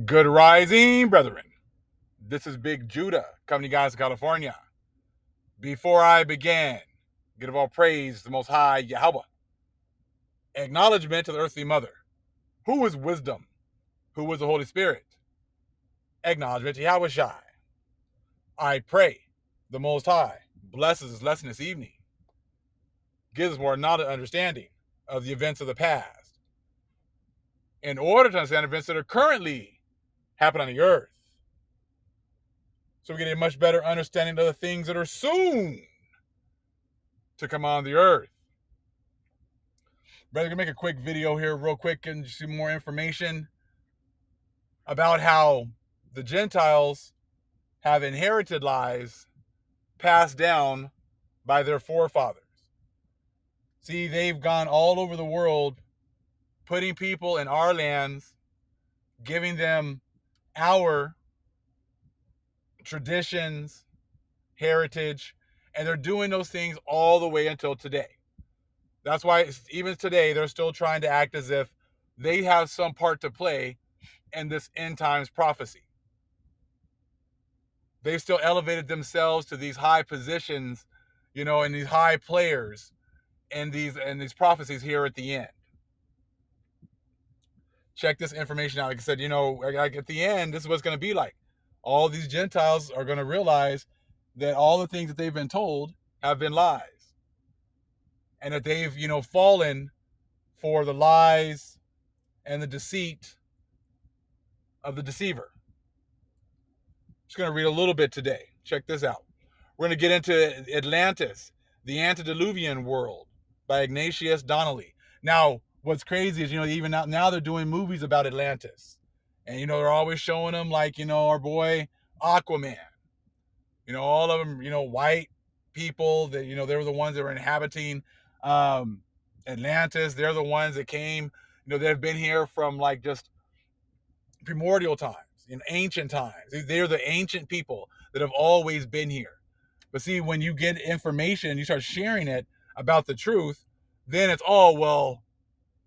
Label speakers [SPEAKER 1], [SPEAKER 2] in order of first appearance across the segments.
[SPEAKER 1] Good rising, brethren. This is Big Judah coming to you guys in California. Before I begin, give all praise to the Most High Yahweh. Acknowledgement to the earthly mother. Who is wisdom? Who is the Holy Spirit? Acknowledgement to Yahweh Shai. I pray the Most High blesses this lesson this evening, gives us more knowledge and understanding of the events of the past, in order to understand events that are currently happening on the earth, so we get a much better understanding of the things that are soon to come on the earth. Brother, gonna make a quick video here real quick and see more information about how the Gentiles have inherited lies passed down by their forefathers. See, they've gone all over the world, putting people in our lands, giving them our traditions, heritage, and they're doing those things all the way until today. That's why even today they're still trying to act as if they have some part to play in this end times prophecy. They've still elevated themselves to these high positions, and these high players and these prophecies here at the end. Check this information out. Like I said, like at the end, this is what it's going to be like. All these Gentiles are going to realize that all the things that they've been told have been lies, and that they've fallen for the lies and the deceit of the deceiver. Just going to read a little bit today. Check this out. We're going to get into Atlantis, the antediluvian world by Ignatius Donnelly. Now, what's crazy is, even now they're doing movies about Atlantis. And, they're always showing them like, our boy Aquaman. All of them, white people that, they were the ones that were inhabiting Atlantis. They're the ones that came, that have been here from like just primordial times, in ancient times. They're the ancient people that have always been here. But see, when you get information, you start sharing it about the truth, then it's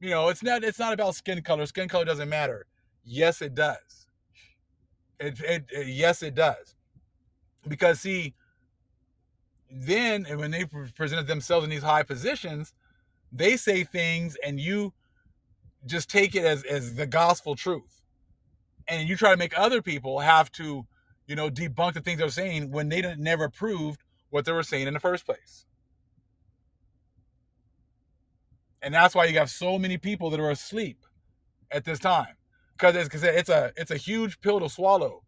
[SPEAKER 1] it's not about skin color. Skin color doesn't matter. Yes, it does. Yes, it does. Because see, then when they presented themselves in these high positions, they say things and you just take it as the gospel truth. And you try to make other people have to, debunk the things they're saying when they never proved what they were saying in the first place. And that's why you have so many people that are asleep at this time, because it's a huge pill to swallow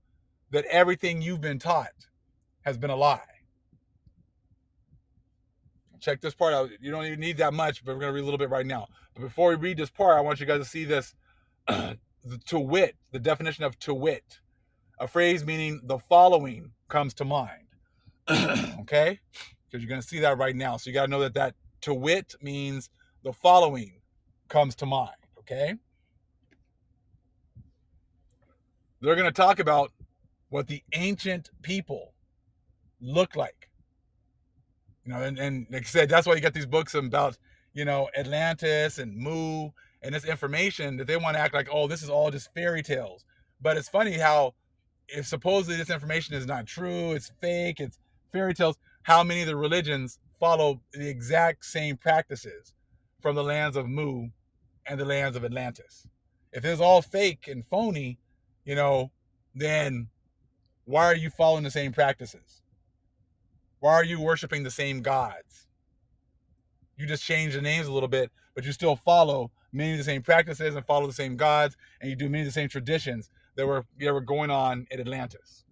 [SPEAKER 1] that everything you've been taught has been a lie. Check this part out. You don't even need that much, but we're going to read a little bit right now. But before we read this part, I want you guys to see this. To wit, the definition of to wit, a phrase meaning the following comes to mind. Okay? Because you're going to see that right now. So you got to know that to wit means the following comes to mind. Okay? They're going to talk about what the ancient people look like. And like I said, that's why you got these books about, Atlantis and Mu and this information that they want to act like, oh, this is all just fairy tales. But it's funny how, if supposedly this information is not true, it's fake, it's fairy tales, how many of the religions follow the exact same practices from the lands of Mu and the lands of Atlantis? If it's all fake and phony, then why are you following the same practices? Why are you worshiping the same gods? You just change the names a little bit, but you still follow many of the same practices and follow the same gods, and you do many of the same traditions that were going on at Atlantis.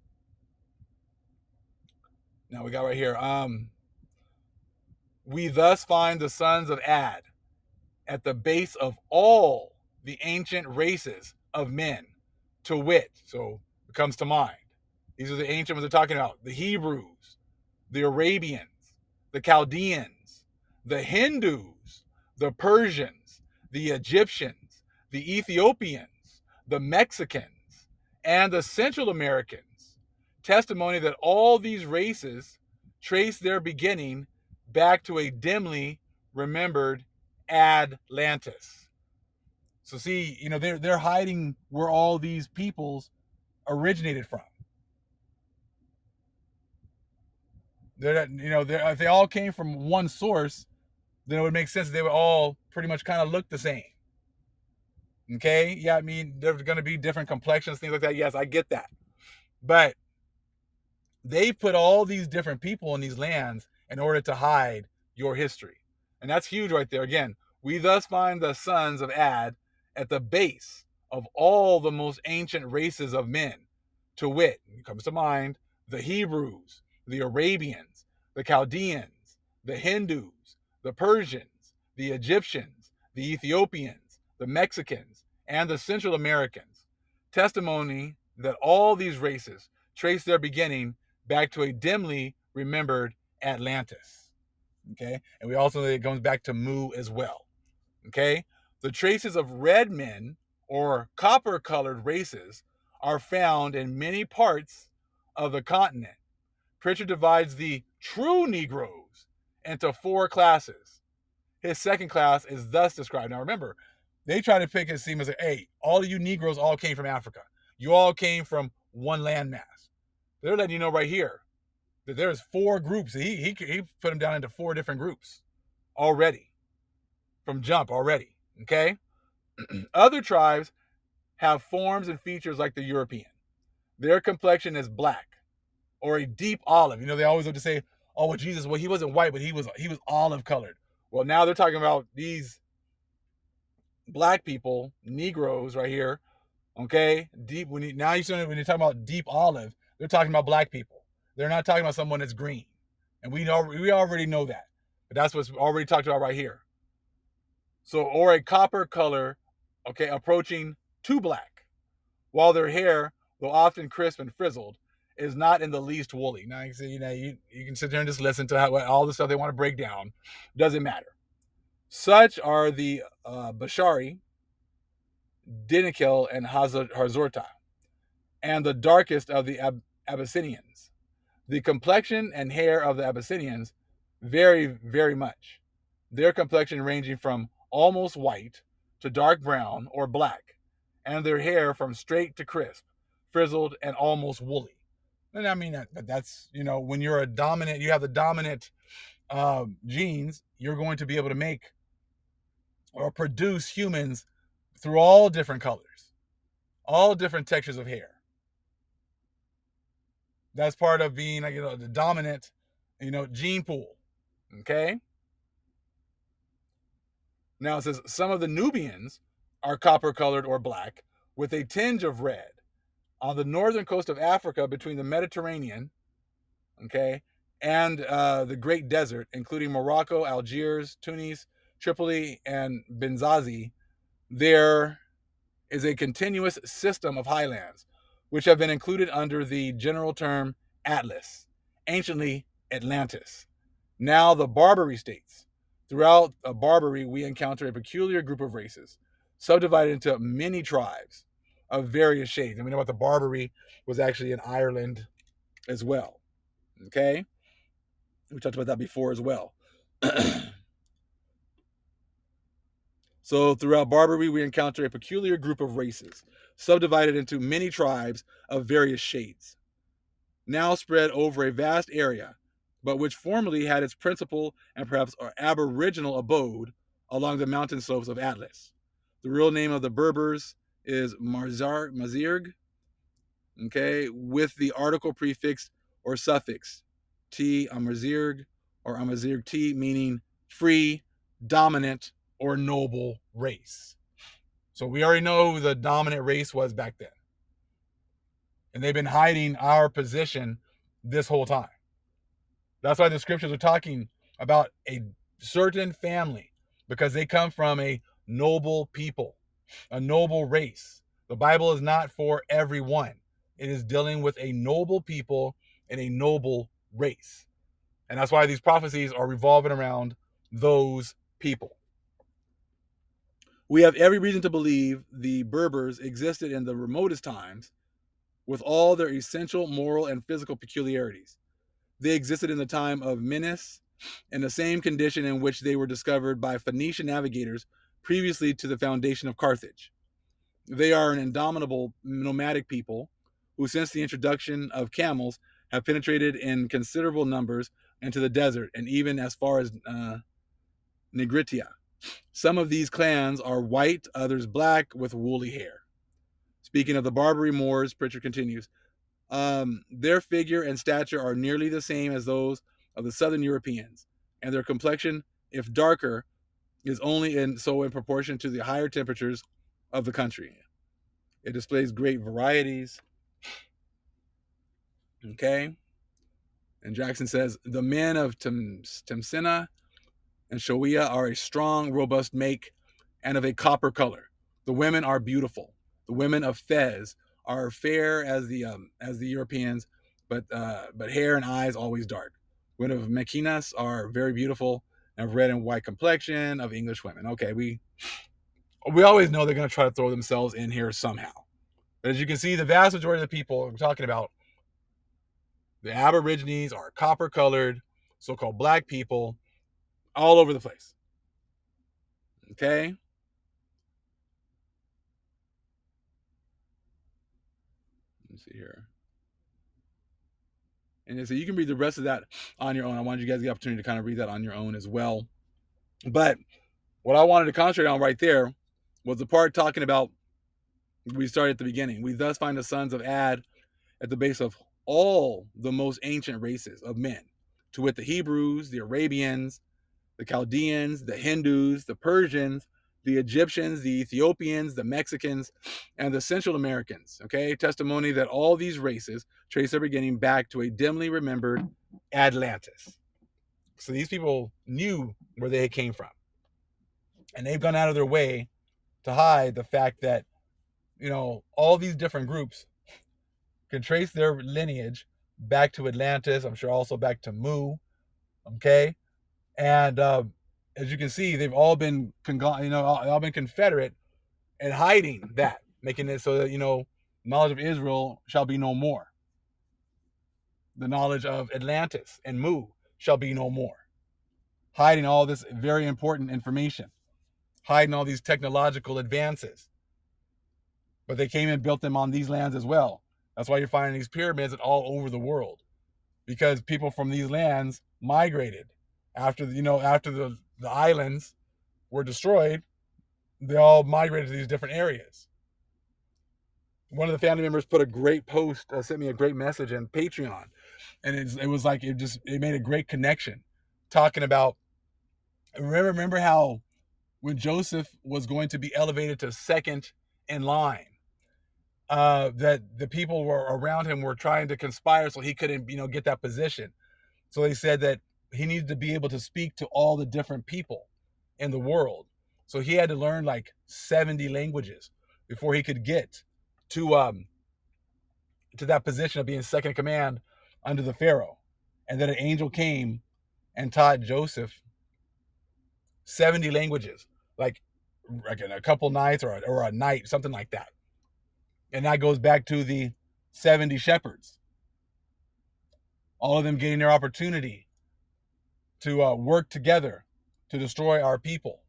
[SPEAKER 1] Now we got right here. We thus find the sons of Ad at the base of all the ancient races of men, to wit. So it comes to mind. These are the ancient ones they're talking about. The Hebrews, the Arabians, the Chaldeans, the Hindoos, the Persians, the Egyptians, the Ethiopians, the Mexicans, and the Central Americans. Testimony that all these races trace their beginning back to a dimly remembered Atlantis. So see, they're hiding where all these peoples originated from. If they all came from one source, then it would make sense that they would all pretty much kind of look the same. Okay, yeah, I mean, there's going to be different complexions, things like that. Yes, I get that, but they put all these different people in these lands in order to hide your history, and that's huge right there. Again, we thus find the sons of Ad at the base of all the most ancient races of men, to wit, it comes to mind the Hebrews, the Arabians, the Chaldeans, the Hindoos, the Persians, the Egyptians, the Ethiopians, the Mexicans, and the Central Americans. Testimony that all these races trace their beginning back to a dimly remembered Atlantis. Okay, and we also know that it goes back to Mu as well. Okay, the traces of red men or copper colored races are found in many parts of the continent. Pritchard divides the true Negroes into four classes. His second class is thus described. Now remember, they try to pick his seam as, hey, all of you Negroes all came from Africa. You all came from one landmass. They're letting you know right here that there's four groups. He put them down into four different groups already from jump already. Okay, other tribes have forms and features like the European. Their complexion is black or a deep olive. They always have to say, "Oh, well, Jesus, well, he wasn't white, but he was olive colored." Well, now they're talking about these black people, Negroes, right here. Okay, deep. When you're talking about deep olive, they're talking about black people. They're not talking about someone that's green, and we already know that. But that's what's already talked about right here. So, or a copper color, okay, approaching to black, while their hair, though often crisp and frizzled, is not in the least woolly. Now, you can sit there and just listen to all the stuff they want to break down. Doesn't matter. Such are the Bashari, Dinikel, and Hazorta, and the darkest of the Abyssinians. The complexion and hair of the Abyssinians vary very much, their complexion ranging from almost white to dark brown or black, and their hair from straight to crisp, frizzled, and almost woolly. And I mean, that's, when you have the dominant genes, you're going to be able to make or produce humans through all different colors, all different textures of hair. That's part of being, the dominant, gene pool. Okay. Now it says some of the Nubians are copper colored or black with a tinge of red. On the northern coast of Africa, between the Mediterranean, okay, and the Great Desert, including Morocco, Algiers, Tunis, Tripoli, and Benghazi, there is a continuous system of highlands, which have been included under the general term Atlas, anciently Atlantis, now the Barbary states. Throughout Barbary, we encounter a peculiar group of races, subdivided into many tribes of various shades. And we know about the Barbary was actually in Ireland as well. Okay? We talked about that before as well. So throughout Barbary, we encounter a peculiar group of races, subdivided into many tribes of various shades, now spread over a vast area, but which formerly had its principal and perhaps aboriginal abode along the mountain slopes of Atlas. The real name of the Berbers is Mazirg, okay, with the article prefix or suffix T, Amazirg, or Amazirg T, meaning free, dominant, or noble race. So we already know who the dominant race was back then. And they've been hiding our position this whole time. That's why the scriptures are talking about a certain family, because they come from a noble people, a noble race. The Bible is not for everyone. It is dealing with a noble people and a noble race. And that's why these prophecies are revolving around those people. We have every reason to believe the Berbers existed in the remotest times with all their essential moral and physical peculiarities. They existed in the time of Menes in the same condition in which they were discovered by Phoenician navigators previously to the foundation of Carthage. They are an indomitable nomadic people who, since the introduction of camels, have penetrated in considerable numbers into the desert and even as far as Nigritia. Some of these clans are white, others black with woolly hair. Speaking of the Barbary Moors, Pritchard continues, their figure and stature are nearly the same as those of the southern Europeans, and their complexion, if darker, is only in proportion to the higher temperatures of the country. It displays great varieties. Okay. And Jackson says the men of Temsina and Shoia are a strong, robust make and of a copper color. The women are beautiful. The women of Fez are fair as the Europeans, but hair and eyes always dark. Women of Mequinas are very beautiful and of red and white complexion of English women. Okay, we always know they're going to try to throw themselves in here somehow. But as you can see, the vast majority of the people we're talking about, the Aborigines, are copper colored, so-called black people, all over the place. Okay. Let me see here. And so you can read the rest of that on your own. I wanted you guys the opportunity to kind of read that on your own as well. But what I wanted to concentrate on right there was the part talking about we started at the beginning. We thus find the sons of Ad at the base of all the most ancient races of men, to wit, the Hebrews, the Arabians, the Chaldeans, the Hindoos, the Persians, the Egyptians, the Ethiopians, the Mexicans, and the Central Americans. Okay, testimony that all these races trace their beginning back to a dimly remembered Atlantis. So these people knew where they came from, and they've gone out of their way to hide the fact that all these different groups can trace their lineage back to Atlantis. I'm sure also back to Mu. Okay, and as you can see, they've all been all been Confederate and hiding that, making it so that knowledge of Israel shall be no more. The knowledge of Atlantis and Mu shall be no more. Hiding all this very important information, hiding all these technological advances. But they came and built them on these lands as well. That's why you're finding these pyramids all over the world, because people from these lands migrated after the islands were destroyed. They all migrated to these different areas. One of the family members put a great post, sent me a great message on Patreon, and it was like it made a great connection, talking about remember how when Joseph was going to be elevated to second in line, that the people were around him were trying to conspire so he couldn't get that position. So they said that he needed to be able to speak to all the different people in the world. So he had to learn like 70 languages before he could get to that position of being second in command under the Pharaoh. And then an angel came and taught Joseph 70 languages, like in a couple nights or a night, something like that. And that goes back to the 70 shepherds, all of them getting their opportunity to work together to destroy our people.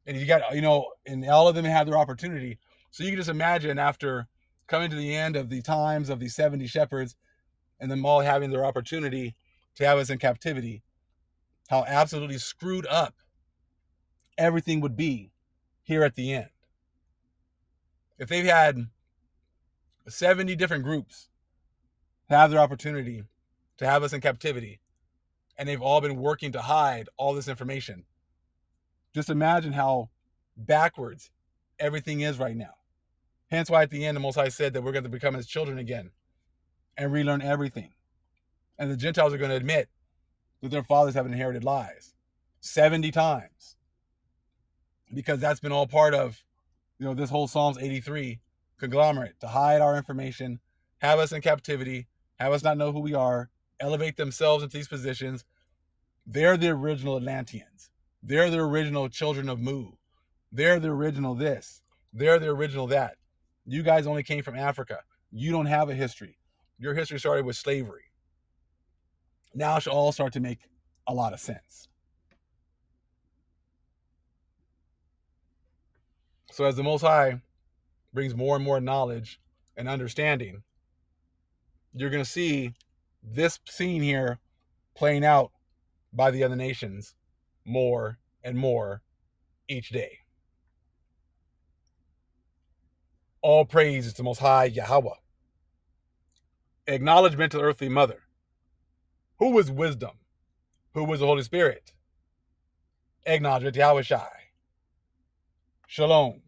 [SPEAKER 1] And you got, and all of them had their opportunity. So you can just imagine, after coming to the end of the times of the 70 shepherds and them all having their opportunity to have us in captivity, how absolutely screwed up everything would be here at the end. If they've had 70 different groups have their opportunity to have us in captivity, and they've all been working to hide all this information, just imagine how backwards everything is right now. Hence why at the end the Most High said that we're going to become his children again and relearn everything. And the Gentiles are going to admit that their fathers have inherited lies 70 times, because that's been all part of this whole Psalms 83 conglomerate, to hide our information, have us in captivity, have us not know who we are, elevate themselves into these positions. They're the original Atlanteans. They're the original children of Mu. They're the original this. They're the original that. You guys only came from Africa. You don't have a history. Your history started with slavery. Now it should all start to make a lot of sense. So as the Most High brings more and more knowledge and understanding, you're going to see this scene here playing out by the other nations more and more each day. All praise is the Most High Yahweh. Acknowledgement to the earthly mother. Who was wisdom? Who was the Holy Spirit? Acknowledgement to Yahweh Shai. Shalom.